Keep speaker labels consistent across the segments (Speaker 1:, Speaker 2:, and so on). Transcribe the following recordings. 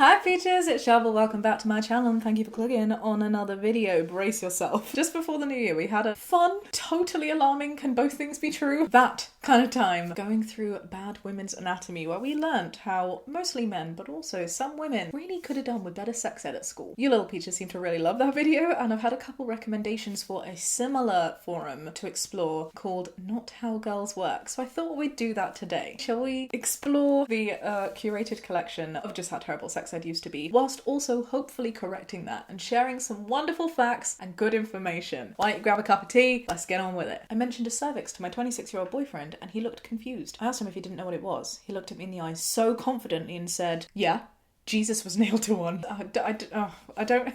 Speaker 1: Hi peaches, it's Shaaba. Welcome back to my channel and thank you for clicking on another video. Brace yourself. Just before the new year we had a fun, totally alarming, can both things be true? That kind of time. Going through bad women's anatomy where we learnt how mostly men, but also some women, really could have done with better sex ed at school. You little peaches seem to really love that video and I've had a couple recommendations for a similar forum to explore called Not How Girls Work. So I thought we'd do that today. Shall we explore the curated collection of just how terrible sex ed used to be, whilst also hopefully correcting that and sharing some wonderful facts and good information. Why don't you grab a cup of tea? Let's get on with it. I mentioned a cervix to my 26-year-old boyfriend and he looked confused. I asked him if he didn't know what it was. He looked at me in the eyes so confidently and said, yeah, Jesus was nailed to one. I don't...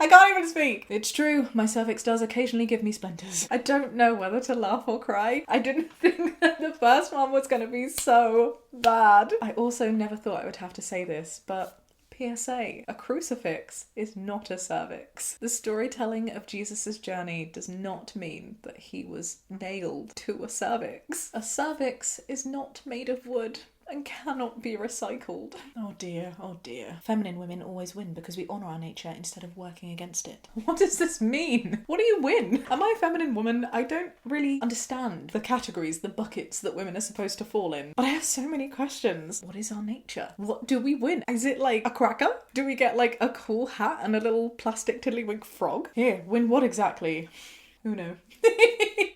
Speaker 1: I can't even speak. It's true, my cervix does occasionally give me splinters. I don't know whether to laugh or cry. I didn't think that the first one was going to be so bad. I also never thought I would have to say this, but PSA, a crucifix is not a cervix. The storytelling of Jesus' journey does not mean that he was nailed to a cervix. A cervix is not made of wood and cannot be recycled. Oh dear, oh dear. Feminine women always win because we honour our nature instead of working against it. What does this mean? What do you win? Am I a feminine woman? I don't really understand the categories, the buckets that women are supposed to fall in. But I have so many questions. What is our nature? What do we win? Is it like a cracker? Do we get like a cool hat and a little plastic tiddlywink frog? Here, win what exactly? Who knows?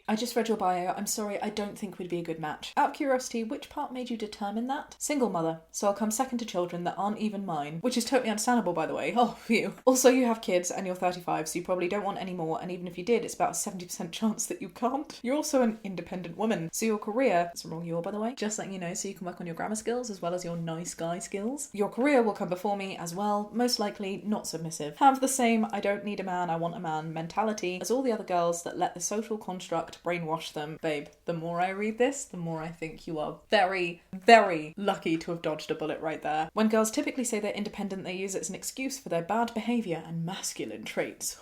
Speaker 1: I just read your bio. I'm sorry, I don't think we'd be a good match. Out of curiosity, which part made you determine that? Single mother, so I'll come second to children that aren't even mine, which is totally understandable, by the way. Oh, phew. Also, you have kids and you're 35, so you probably don't want any more, and even if you did, it's about a 70% chance that you can't. You're also an independent woman, so your career, it's a wrong year, by the way, just letting you know, so you can work on your grammar skills as well as your nice guy skills. Your career will come before me as well, most likely not submissive. Have the same I don't need a man, I want a man mentality as all the other girls that let the social construct brainwash them. Babe, the more I read this, the more I think you are very, very lucky to have dodged a bullet right there. When girls typically say they're independent, they use it as an excuse for their bad behaviour and masculine traits.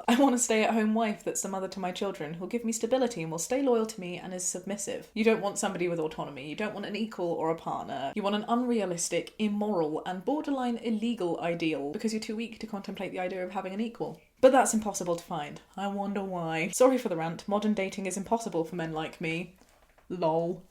Speaker 1: I want a stay-at-home wife that's the mother to my children, who'll give me stability and will stay loyal to me and is submissive. You don't want somebody with autonomy. You don't want an equal or a partner. You want an unrealistic, immoral and borderline illegal ideal because you're too weak to contemplate the idea of having an equal. But that's impossible to find. I wonder why. Sorry for the rant. Modern dating is impossible for men like me. Lol.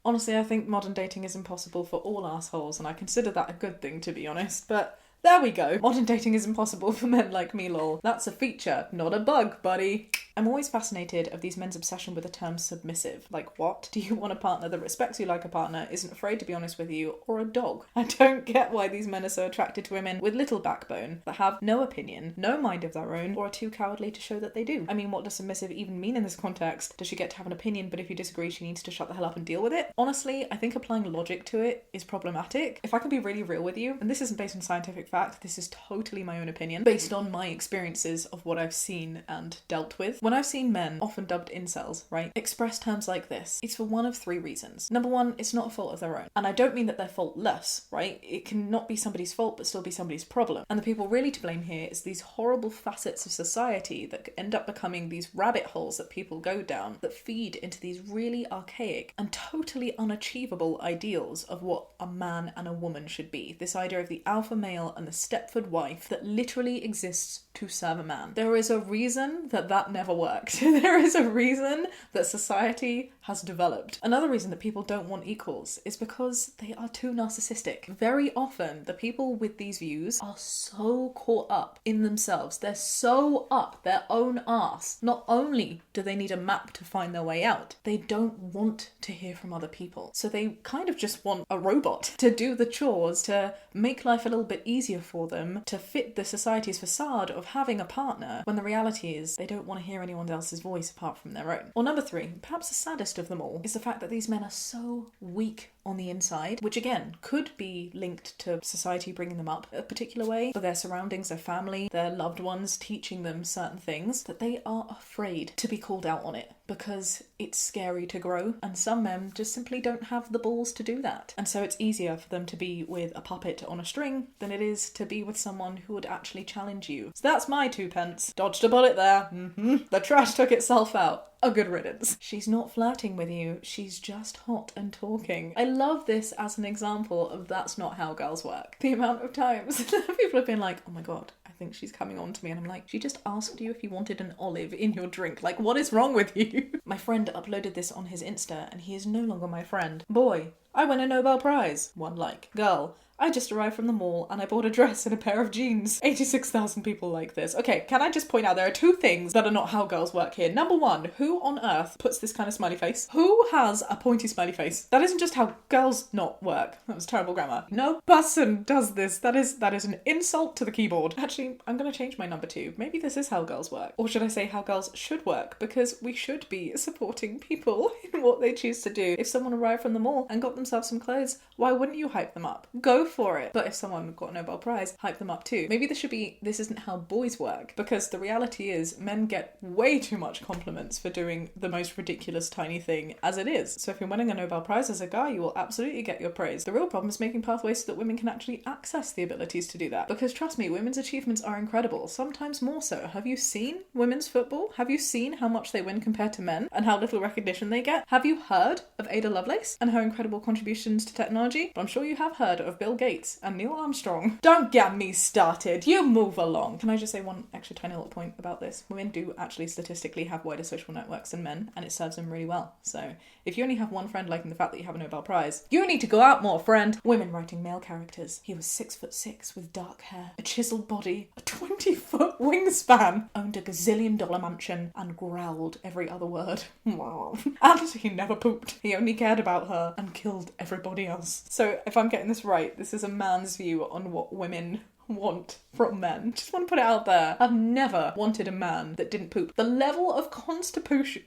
Speaker 1: Honestly, I think modern dating is impossible for all assholes, and I consider that a good thing, to be honest, but there we go. Modern dating is impossible for men like me, lol. That's a feature, not a bug, buddy. I'm always fascinated of these men's obsession with the term submissive. Like, what? Do you want a partner that respects you like a partner, isn't afraid to be honest with you, or a dog? I don't get why these men are so attracted to women with little backbone, that have no opinion, no mind of their own, or are too cowardly to show that they do. I mean, what does submissive even mean in this context? Does she get to have an opinion, but if you disagree, she needs to shut the hell up and deal with it? Honestly, I think applying logic to it is problematic. If I can be really real with you, and this isn't based on scientific fact, this is totally my own opinion, based on my experiences of what I've seen and dealt with. When I've seen men, often dubbed incels, right, express terms like this, it's for one of three reasons. Number one, it's not a fault of their own. And I don't mean that they're faultless, right? It can not be somebody's fault, but still be somebody's problem. And the people really to blame here is these horrible facets of society that end up becoming these rabbit holes that people go down that feed into these really archaic and totally unachievable ideals of what a man and a woman should be. This idea of the alpha male and the Stepford wife that literally exists to serve a man. There is a reason that that never worked. There is a reason that society has developed. Another reason that people don't want equals is because they are too narcissistic. Very often, the people with these views are so caught up in themselves. They're so up their own arse. Not only do they need a map to find their way out, they don't want to hear from other people. So they kind of just want a robot to do the chores, to make life a little bit easier for them, to fit the society's facade of having a partner, when the reality is they don't want to hear anyone else's voice apart from their own. Or number three, perhaps the saddest of them all, is the fact that these men are so weak on the inside, which again could be linked to society bringing them up a particular way, for their surroundings, their family, their loved ones teaching them certain things, that they are afraid to be called out on it because it's scary to grow, and some men just simply don't have the balls to do that. And so it's easier for them to be with a puppet on a string than it is to be with someone who would actually challenge you. So that's my 2 pence. Dodged a bullet there. The trash took itself out. a good riddance. She's not flirting with you, she's just hot and talking. I love this as an example of that's not how girls work. The amount of times people have been like, oh my god, I think she's coming on to me, and I'm like, she just asked you if you wanted an olive in your drink. Like, what is wrong with you? My friend uploaded this on his Insta and he is no longer my friend. Boy, I won a Nobel Prize. 1 like. Girl, I just arrived from the mall and I bought a dress and a pair of jeans. 86,000 people like this. Okay, can I just point out there are 2 things that are not how girls work here. Number 1, who on earth puts this kind of smiley face? Who has a pointy smiley face? That isn't just how girls not work. That was terrible grammar. No person does this. That is an insult to the keyboard. Actually, I'm going to change my number 2. Maybe this is how girls work. Or should I say how girls should work? Because we should be supporting people in what they choose to do. If someone arrived from the mall and got themselves some clothes, why wouldn't you hype them up? Go for it. But if someone got a Nobel Prize, hype them up too. Maybe this isn't how boys work, because the reality is men get way too much compliments for doing the most ridiculous tiny thing as it is. So if you're winning a Nobel Prize as a guy, you will absolutely get your praise. The real problem is making pathways so that women can actually access the abilities to do that. Because trust me, women's achievements are incredible, sometimes more so. Have you seen women's football? Have you seen how much they win compared to men and how little recognition they get? Have you heard of Ada Lovelace and her incredible contributions to technology? But I'm sure you have heard of Bill Gates and Neil Armstrong. Don't get me started. You move along. Can I just say one extra tiny little point about this? Women do actually statistically have wider social networks than men, and it serves them really well. So if you only have one friend liking the fact that you have a Nobel Prize, you need to go out more, friend. Women writing male characters. He was 6'6" with dark hair, a chiseled body, a 20-foot wingspan, owned a gazillion-dollar mansion, and growled every other word. And he never pooped. He only cared about her and killed everybody else. So if I'm getting this right, this is a man's view on what women want from men. Just want to put it out there. I've never wanted a man that didn't poop. The level of constipation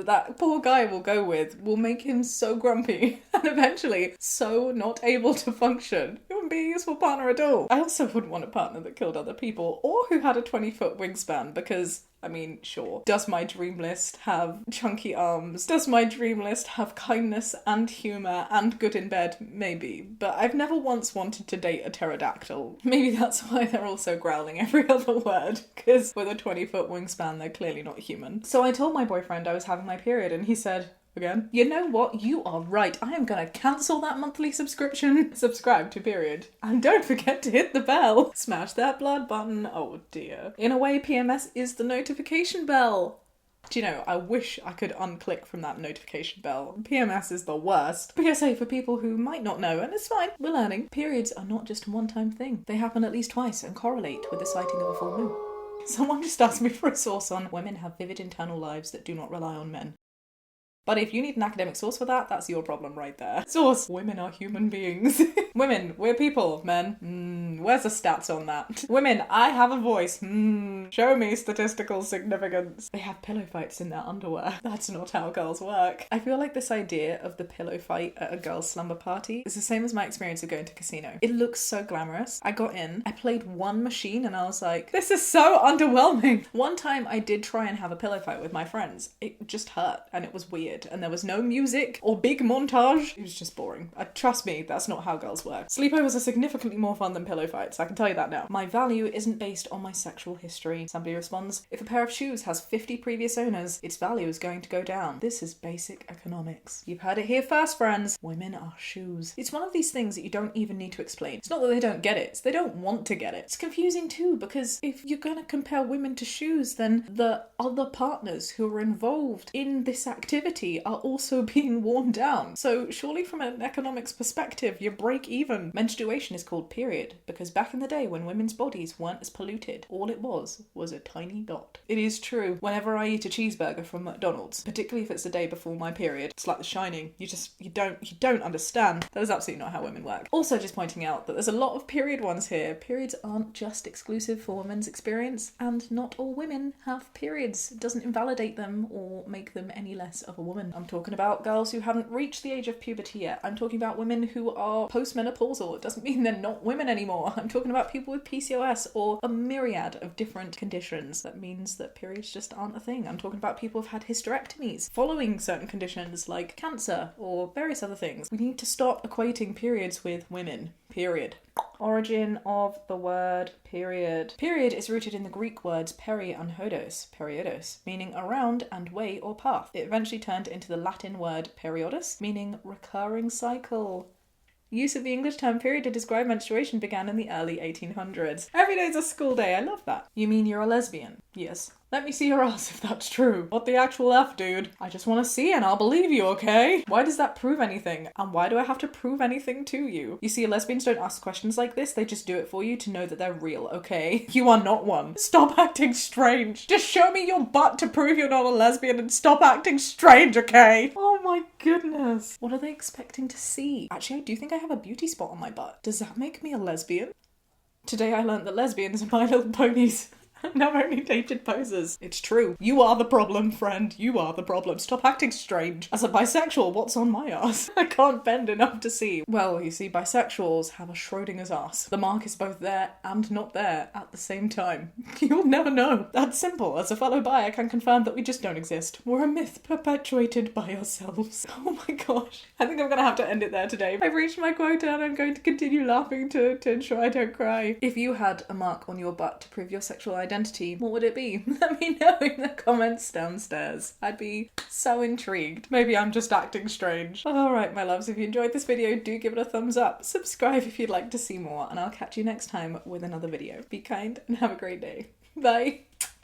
Speaker 1: that poor guy will go with will make him so grumpy and eventually so not able to function. He wouldn't be a useful partner at all. I also wouldn't want a partner that killed other people or who had a 20-foot wingspan, because I mean, sure. Does my dream list have chunky arms? Does my dream list have kindness and humour and good in bed? Maybe. But I've never once wanted to date a pterodactyl. Maybe that's why they're also growling every other word, because with a 20-foot wingspan, they're clearly not human. So I told my boyfriend I was having my period, and he said, again, you know what? You are right. I am going to cancel that monthly subscription. Subscribe to Period. And don't forget to hit the bell. Smash that blood button. Oh dear. In a way, PMS is the notification bell. Do you know, I wish I could unclick from that notification bell. PMS is the worst. PSA for people who might not know, and it's fine, we're learning. Periods are not just a one-time thing. They happen at least twice and correlate with the sighting of a full moon. Someone just asked me for a source on women have vivid internal lives that do not rely on men. But if you need an academic source for that, that's your problem right there. Source: women are human beings. Women, we're people. Men, where's the stats on that? Women, I have a voice. Show me statistical significance. They have pillow fights in their underwear. That's not how girls work. I feel like this idea of the pillow fight at a girl's slumber party is the same as my experience of going to casino. It looks so glamorous. I got in, I played one machine, and I was like, this is so underwhelming. One time I did try and have a pillow fight with my friends. It just hurt, and it was weird. And there was no music or big montage. It was just boring. Trust me, that's not how girls work. Sleepovers are significantly more fun than pillow fights, I can tell you that now. My value isn't based on my sexual history. Somebody responds, if a pair of shoes has 50 previous owners, its value is going to go down. This is basic economics. You've heard it here first, friends. Women are shoes. It's one of these things that you don't even need to explain. It's not that they don't get it, it's they don't want to get it. It's confusing too, because if you're gonna compare women to shoes, then the other partners who are involved in this activity are also being worn down. So surely from an economics perspective, you break even. Menstruation is called period because back in the day when women's bodies weren't as polluted, all it was a tiny dot. It is true. Whenever I eat a cheeseburger from McDonald's, particularly if it's the day before my period, it's like The Shining. You don't understand. That is absolutely not how women work. Also just pointing out that there's a lot of period ones here. Periods aren't just exclusive for women's experience, and not all women have periods. It doesn't invalidate them or make them any less of a woman. I'm talking about girls who haven't reached the age of puberty yet. I'm talking about women who are postmenopausal. It doesn't mean they're not women anymore. I'm talking about people with PCOS or a myriad of different conditions. That means that periods just aren't a thing. I'm talking about people who've had hysterectomies following certain conditions like cancer or various other things. We need to stop equating periods with women. Period. Origin of the word period. Period is rooted in the Greek words peri and hodos, periodos, meaning around and way or path. It eventually turned into the Latin word periodus, meaning recurring cycle. Use of the English term period to describe menstruation began in the early 1800s. Every day's a school day, I love that. You mean you're a lesbian? Yes. Let me see your ass if that's true. What the actual F, dude? I just want to see and I'll believe you, okay? Why does that prove anything? And why do I have to prove anything to you? You see, lesbians don't ask questions like this, they just do it for you to know that they're real, okay? You are not one. Stop acting strange. Just show me your butt to prove you're not a lesbian and stop acting strange, okay? Oh my goodness. What are they expecting to see? Actually, I do think I have a beauty spot on my butt. Does that make me a lesbian? Today I learned that lesbians are My Little Ponies. No, only dated posers. It's true. You are the problem, friend. You are the problem. Stop acting strange. As a bisexual, what's on my ass? I can't bend enough to see. Well, you see, bisexuals have a Schrodinger's ass. The mark is both there and not there at the same time. You'll never know. That's simple. As a fellow bi, I can confirm that we just don't exist. We're a myth perpetuated by ourselves. Oh my gosh. I think I'm gonna have to end it there today. I've reached my quota and I'm going to continue laughing to ensure I don't cry. If you had a mark on your butt to prove your sexual identity, what would it be? Let me know in the comments downstairs. I'd be so intrigued. Maybe I'm just acting strange. Alright, my loves, if you enjoyed this video, do give it a thumbs up. Subscribe if you'd like to see more, and I'll catch you next time with another video. Be kind and have a great day. Bye.